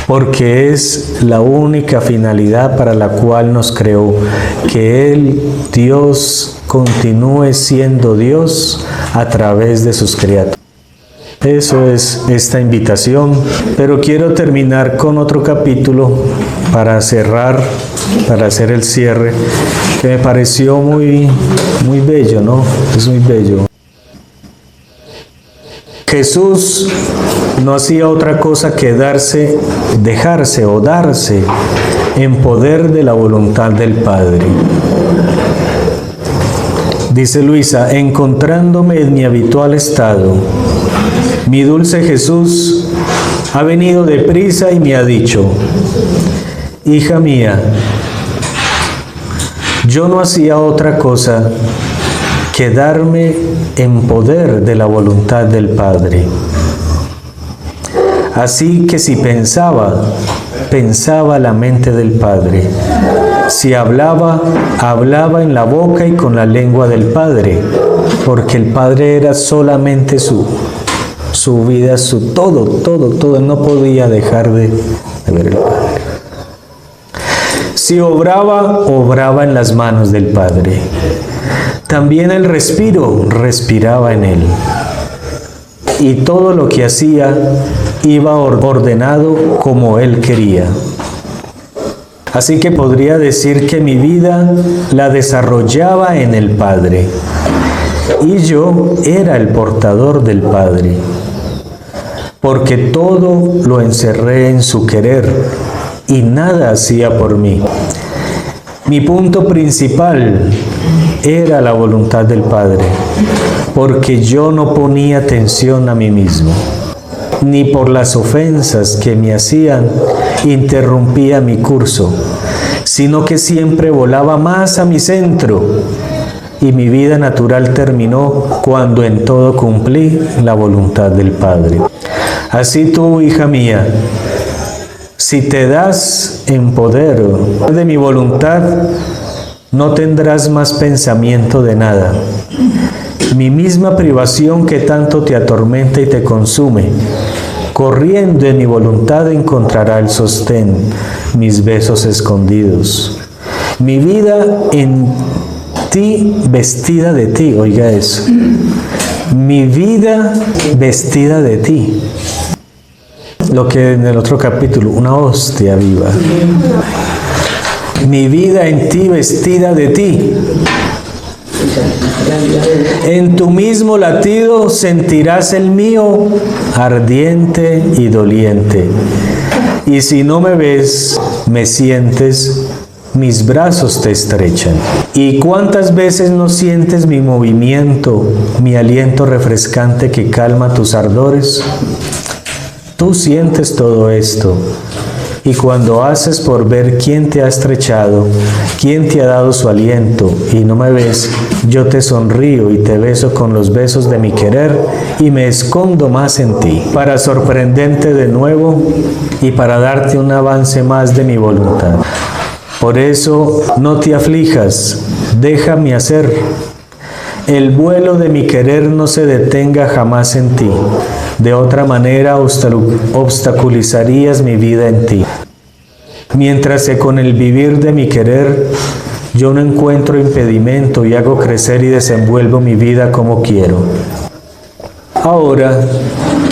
porque es la única finalidad para la cual nos creó, que Él, Dios, continúe siendo Dios a través de sus criaturas. Eso es esta invitación, pero quiero terminar con otro capítulo para cerrar, para hacer el cierre, que me pareció muy bello, ¿no? Es muy bello. Jesús no hacía otra cosa que dejarse o darse en poder de la voluntad del Padre. Dice Luisa, encontrándome en mi habitual estado, mi dulce Jesús ha venido deprisa y me ha dicho, hija mía, yo no hacía otra cosa que darme en poder de la voluntad del Padre. Así que si pensaba la mente del Padre. Si hablaba en la boca y con la lengua del Padre, porque el Padre era solamente su vida, su todo. Él no podía dejar de ver el Padre. Si obraba en las manos del Padre. También el respiraba en Él. Y todo lo que hacía iba ordenado como Él quería. Así que podría decir que mi vida la desarrollaba en el Padre. Y yo era el portador del Padre. porque todo lo encerré en su querer y nada hacía por mí. Mi punto principal era la voluntad del Padre, porque yo no ponía atención a mí mismo, ni por las ofensas que me hacían interrumpía mi curso, sino que siempre volaba más a mi centro, y mi vida natural terminó cuando en todo cumplí la voluntad del Padre. Así tú, hija mía, si te das en poder de mi voluntad, no tendrás más pensamiento de nada. Mi misma privación que tanto te atormenta y te consume, corriendo en mi voluntad encontrará el sostén, mis besos escondidos. Mi vida en ti, vestida de ti, oiga eso. Mi vida vestida de ti. Lo que en el otro capítulo, una hostia viva. Mi vida en ti, vestida de ti. En tu mismo latido sentirás el mío, ardiente y doliente. Y si no me ves, me sientes, mis brazos te estrechan. ¿Y cuántas veces no sientes mi movimiento, mi aliento refrescante que calma tus ardores? Tú sientes todo esto, y cuando haces por ver quién te ha estrechado, quién te ha dado su aliento, y no me ves, yo te sonrío y te beso con los besos de mi querer, y me escondo más en ti, para sorprenderte de nuevo, y para darte un avance más de mi voluntad. Por eso, no te aflijas, déjame hacer. El vuelo de mi querer no se detenga jamás en ti. De otra manera obstaculizarías mi vida en ti. Mientras que con el vivir de mi querer, yo no encuentro impedimento y hago crecer y desenvuelvo mi vida como quiero. Ahora,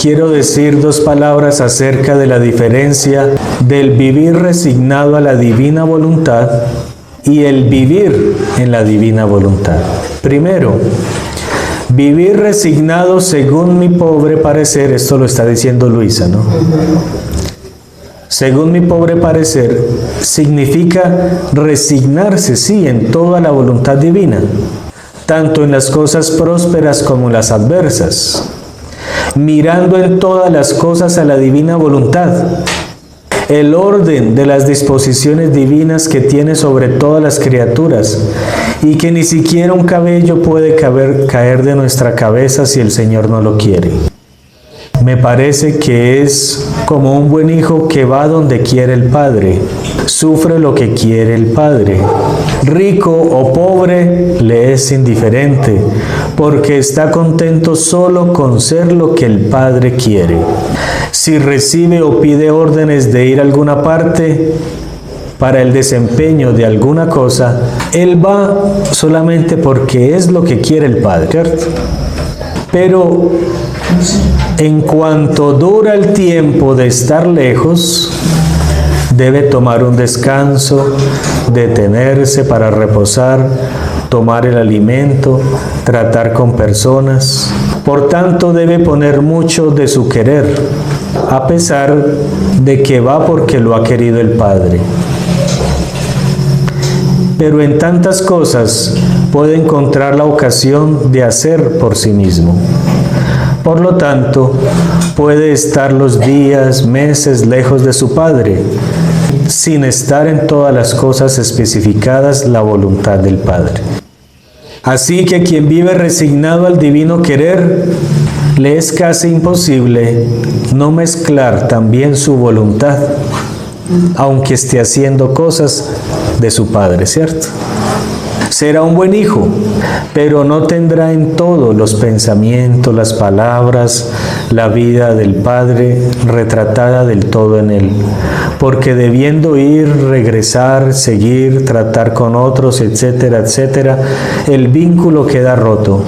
quiero decir dos palabras acerca de la diferencia del vivir resignado a la divina voluntad y el vivir en la divina voluntad. Primero, vivir resignado según mi pobre parecer, esto lo está diciendo Luisa, ¿no? Según mi pobre parecer, significa resignarse, sí, en toda la voluntad divina, tanto en las cosas prósperas como en las adversas, mirando en todas las cosas a la divina voluntad, el orden de las disposiciones divinas que tiene sobre todas las criaturas, y que ni siquiera un cabello puede caer de nuestra cabeza si el Señor no lo quiere. Me parece que es como un buen hijo que va donde quiere el Padre, sufre lo que quiere el Padre. Rico o pobre le es indiferente, porque está contento solo con ser lo que el Padre quiere. Si recibe o pide órdenes de ir a alguna parte para el desempeño de alguna cosa, él va solamente porque es lo que quiere el Padre, ¿cierto? Pero en cuanto dura el tiempo de estar lejos, debe tomar un descanso, detenerse para reposar, tomar el alimento, tratar con personas. Por tanto, debe poner mucho de su querer, a pesar de que va porque lo ha querido el Padre. Pero en tantas cosas puede encontrar la ocasión de hacer por sí mismo. Por lo tanto, puede estar los días, meses lejos de su Padre, sin estar en todas las cosas especificadas la voluntad del Padre. Así que quien vive resignado al divino querer, le es casi imposible no mezclar también su voluntad, aunque esté haciendo cosas de su Padre, ¿cierto? Será un buen hijo, pero no tendrá en todo los pensamientos, las palabras, la vida del Padre retratada del todo en él, porque debiendo ir, regresar, seguir, tratar con otros, etcétera, etcétera, el vínculo queda roto,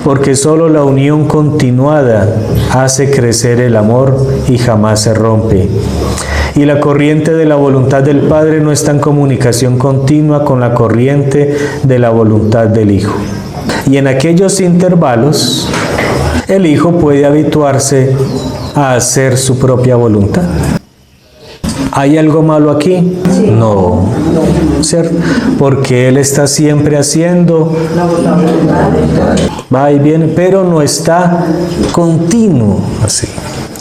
porque solo la unión continuada hace crecer el amor y jamás se rompe. Y la corriente de la voluntad del Padre no está en comunicación continua con la corriente de la voluntad del Hijo. Y en aquellos intervalos, el Hijo puede habituarse a hacer su propia voluntad. ¿Hay algo malo aquí? No, ¿cierto? Porque Él está siempre haciendo, va y viene, pero no está continuo así.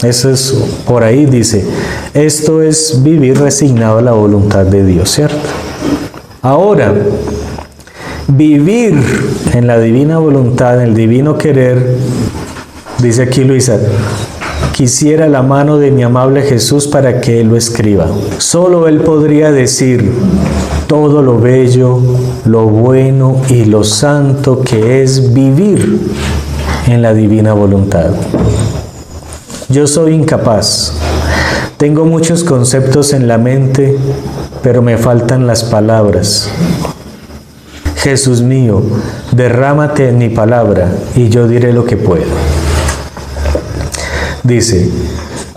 Eso es, por ahí dice, esto es vivir resignado a la voluntad de Dios, ¿cierto? Ahora, vivir en la divina voluntad, en el divino querer, dice aquí Luisa, quisiera la mano de mi amable Jesús para que Él lo escriba. Solo Él podría decir todo lo bello, lo bueno y lo santo que es vivir en la divina voluntad. Yo soy incapaz. Tengo muchos conceptos en la mente, pero me faltan las palabras. Jesús mío, derrámate en mi palabra y yo diré lo que puedo. Dice,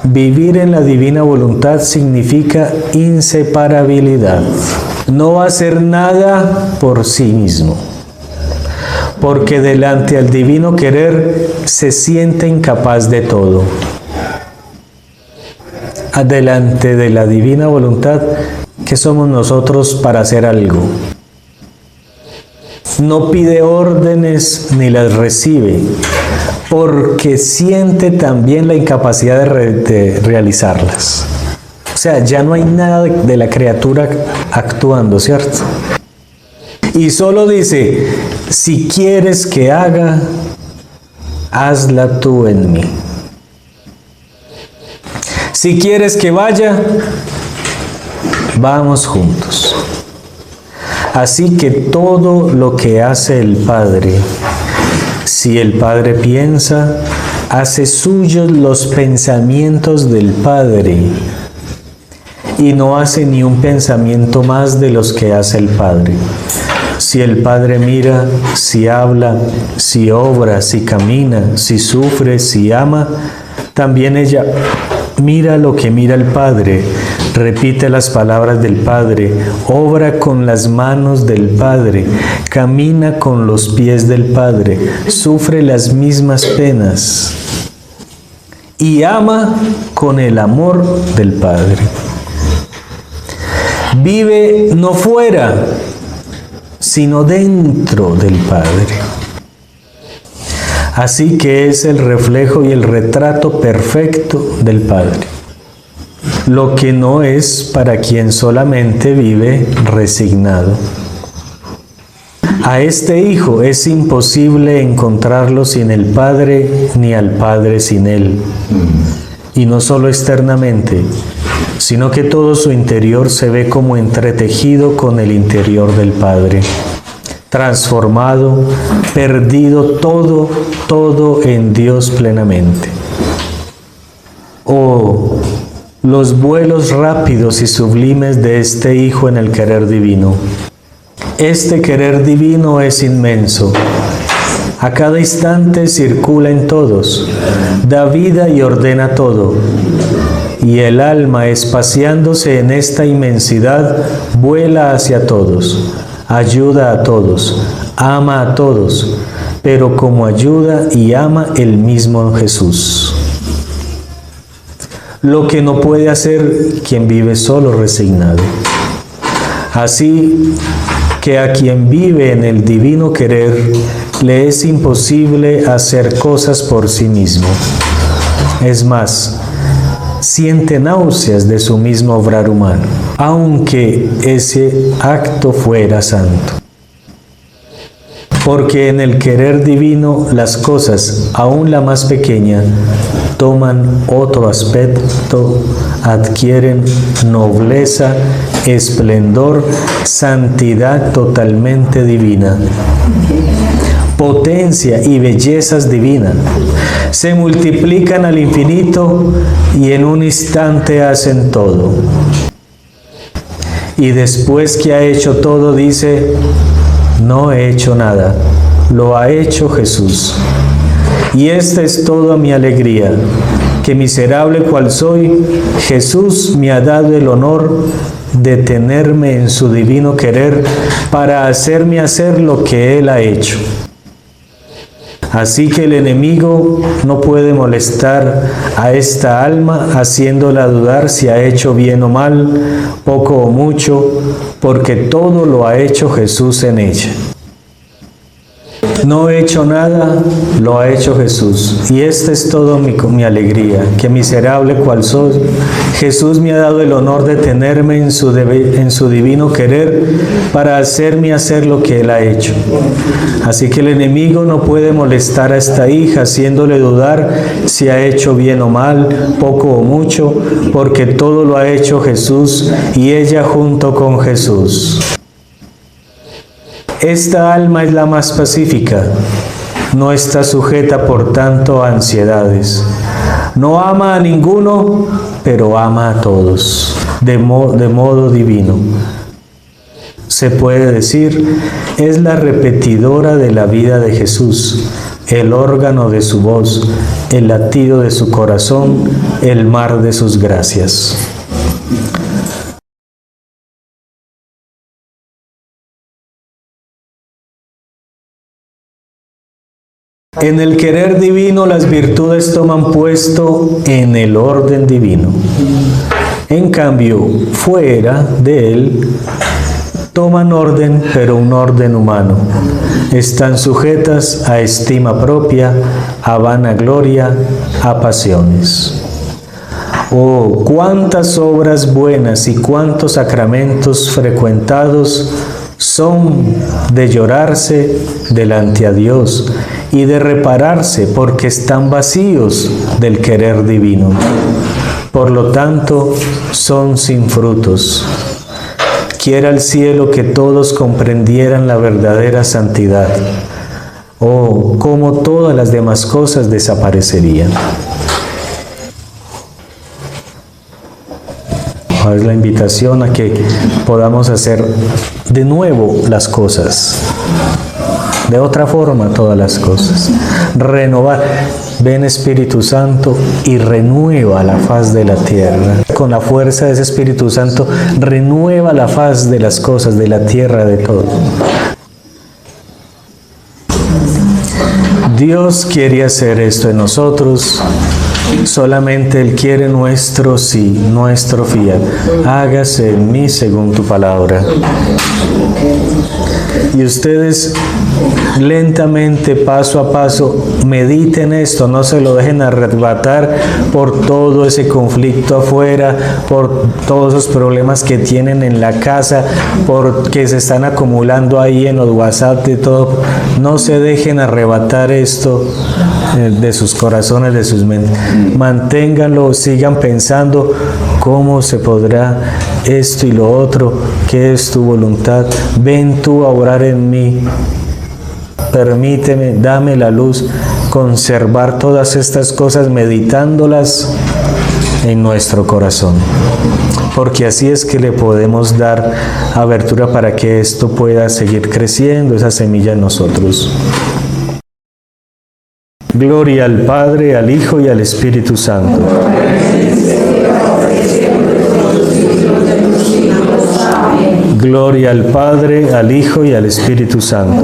vivir en la divina voluntad significa inseparabilidad. No hacer nada por sí mismo, porque delante al divino querer se siente incapaz de todo. Delante de la divina voluntad, ¿qué somos nosotros para hacer algo? No pide órdenes ni las recibe, porque siente también la incapacidad de realizarlas. O sea, ya no hay nada de la criatura actuando, ¿cierto? Y solo dice, si quieres que haga, hazla tú en mí. Si quieres que vaya, vamos juntos. Así que todo lo que hace el Padre, si el Padre piensa, hace suyos los pensamientos del Padre y no hace ni un pensamiento más de los que hace el Padre. Si el Padre mira, si habla, si obra, si camina, si sufre, si ama, también ella mira lo que mira el Padre, repite las palabras del Padre, obra con las manos del Padre, camina con los pies del Padre, sufre las mismas penas y ama con el amor del Padre. Vive no fuera, sino dentro del Padre. Así que es el reflejo y el retrato perfecto del Padre. Lo que no es para quien solamente vive resignado. A este Hijo es imposible encontrarlo sin el Padre, ni al Padre sin Él. Y no solo externamente, sino que todo su interior se ve como entretejido con el interior del Padre. Transformado, perdido todo en Dios plenamente. Oh, los vuelos rápidos y sublimes de este Hijo en el querer divino. Este querer divino es inmenso. A cada instante circula en todos, da vida y ordena todo. Y el alma, espaciándose en esta inmensidad, vuela hacia todos. Ayuda a todos, ama a todos, pero como ayuda y ama el mismo Jesús. Lo que no puede hacer quien vive solo resignado. Así que a quien vive en el divino querer, le es imposible hacer cosas por sí mismo. Es más, siente náuseas de su mismo obrar humano, aunque ese acto fuera santo. Porque en el querer divino las cosas, aún la más pequeña, toman otro aspecto, adquieren nobleza, esplendor, santidad totalmente divina, potencia y bellezas divinas. Se multiplican al infinito y en un instante hacen todo. Y después que ha hecho todo, dice, no he hecho nada, lo ha hecho Jesús. Y esta es toda mi alegría, que miserable cual soy, Jesús me ha dado el honor de tenerme en su divino querer para hacerme hacer lo que Él ha hecho. Así que el enemigo no puede molestar a esta alma haciéndola dudar si ha hecho bien o mal, poco o mucho, porque todo lo ha hecho Jesús en ella. No he hecho nada, lo ha hecho Jesús. Y esta es toda mi alegría, que miserable cual soy, Jesús me ha dado el honor de tenerme en su divino querer para hacerme hacer lo que Él ha hecho. Así que el enemigo no puede molestar a esta hija, haciéndole dudar si ha hecho bien o mal, poco o mucho, porque todo lo ha hecho Jesús y ella junto con Jesús. Esta alma es la más pacífica, no está sujeta por tanto a ansiedades. No ama a ninguno, pero ama a todos, de modo divino. Se puede decir, es la repetidora de la vida de Jesús, el órgano de su voz, el latido de su corazón, el mar de sus gracias. En el querer divino las virtudes toman puesto en el orden divino. En cambio, fuera de él, toman orden, pero un orden humano. Están sujetas a estima propia, a vanagloria, a pasiones. Oh, cuántas obras buenas y cuántos sacramentos frecuentados son de llorarse delante a Dios y de repararse porque están vacíos del querer divino. Por lo tanto, son sin frutos. Quiera el cielo que todos comprendieran la verdadera santidad. Oh, cómo todas las demás cosas desaparecerían. Es la invitación a que podamos hacer de nuevo las cosas, de otra forma todas las cosas, renovar. Ven Espíritu Santo y renueva la faz de la tierra. Con la fuerza de ese Espíritu Santo, renueva la faz de las cosas, de la tierra, de todo. Dios quiere hacer esto en nosotros. Solamente Él quiere nuestro sí, nuestro fiat. Hágase en mí según tu palabra. Y ustedes lentamente, paso a paso, mediten esto, no se lo dejen arrebatar por todo ese conflicto afuera, por todos esos problemas que tienen en la casa, porque se están acumulando ahí en los WhatsApp de todo. No se dejen arrebatar esto de sus corazones, de sus mentes. Manténganlo, sigan pensando cómo se podrá esto y lo otro, qué es tu voluntad. Ven tú a orar en mí. Permíteme, dame la luz, conservar todas estas cosas meditándolas en nuestro corazón. Porque así es que le podemos dar abertura para que esto pueda seguir creciendo, esa semilla en nosotros. Gloria al Padre, al Hijo y al Espíritu Santo. Gloria al Padre, al Hijo y al Espíritu Santo.